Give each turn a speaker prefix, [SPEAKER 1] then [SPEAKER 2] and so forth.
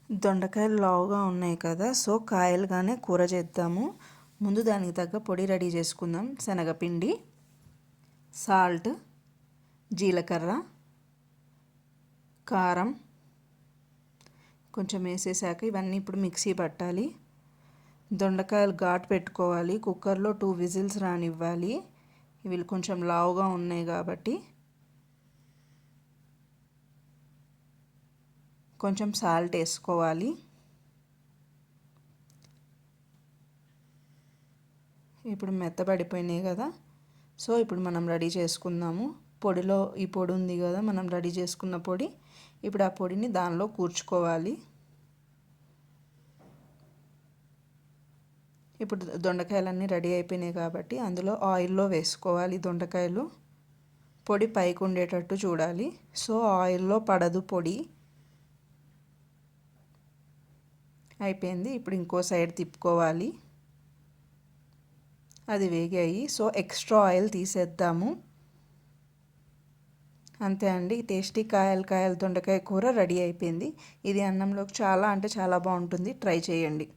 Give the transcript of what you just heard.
[SPEAKER 1] దొండకాయలు లావుగా ఉన్నాయి కదా, సో కాయలుగానే కూర చేద్దాము. ముందు దానికి తగ్గ పొడి రెడీ చేసుకుందాం. శనగపిండి, సాల్ట్, జీలకర్ర, కారం కొంచెం వేసేసాక ఇవన్నీ ఇప్పుడు మిక్సీ పట్టాలి. దొండకాయలు ఘాటు పెట్టుకోవాలి. కుక్కర్లో 2 విజిల్స్ రానివ్వాలి. ఇవి కొంచెం లావుగా ఉన్నాయి కాబట్టి కొంచెం సాల్ట్ వేసుకోవాలి. ఇప్పుడు మెత్తబడిపోయినాయి కదా, సో ఇప్పుడు మనం రెడీ చేసుకుందాము. పొడిలో ఈ పొడి ఉంది కదా, మనం రెడీ చేసుకున్న పొడి. ఇప్పుడు ఆ పొడిని దానిలో కూర్చుకోవాలి. ఇప్పుడు దొండకాయలన్నీ రెడీ అయిపోయినాయి కాబట్టి అందులో ఆయిల్లో వేసుకోవాలి. దొండకాయలు పొడి పైకి ఉండేటట్టు చూడాలి. సో ఆయిల్లో పడదు పొడి. అయిపోయింది. ఇప్పుడు ఇంకో సైడ్ తిప్పుకోవాలి. అది వేగాయి. సో ఎక్స్ట్రా ఆయిల్ తీసేద్దాము. అంతే అండి, టేస్టీ కాయల దొండకాయ కూర రెడీ అయిపోయింది. ఇది అన్నంలోకి చాలా అంటే చాలా బాగుంటుంది. ట్రై చేయండి.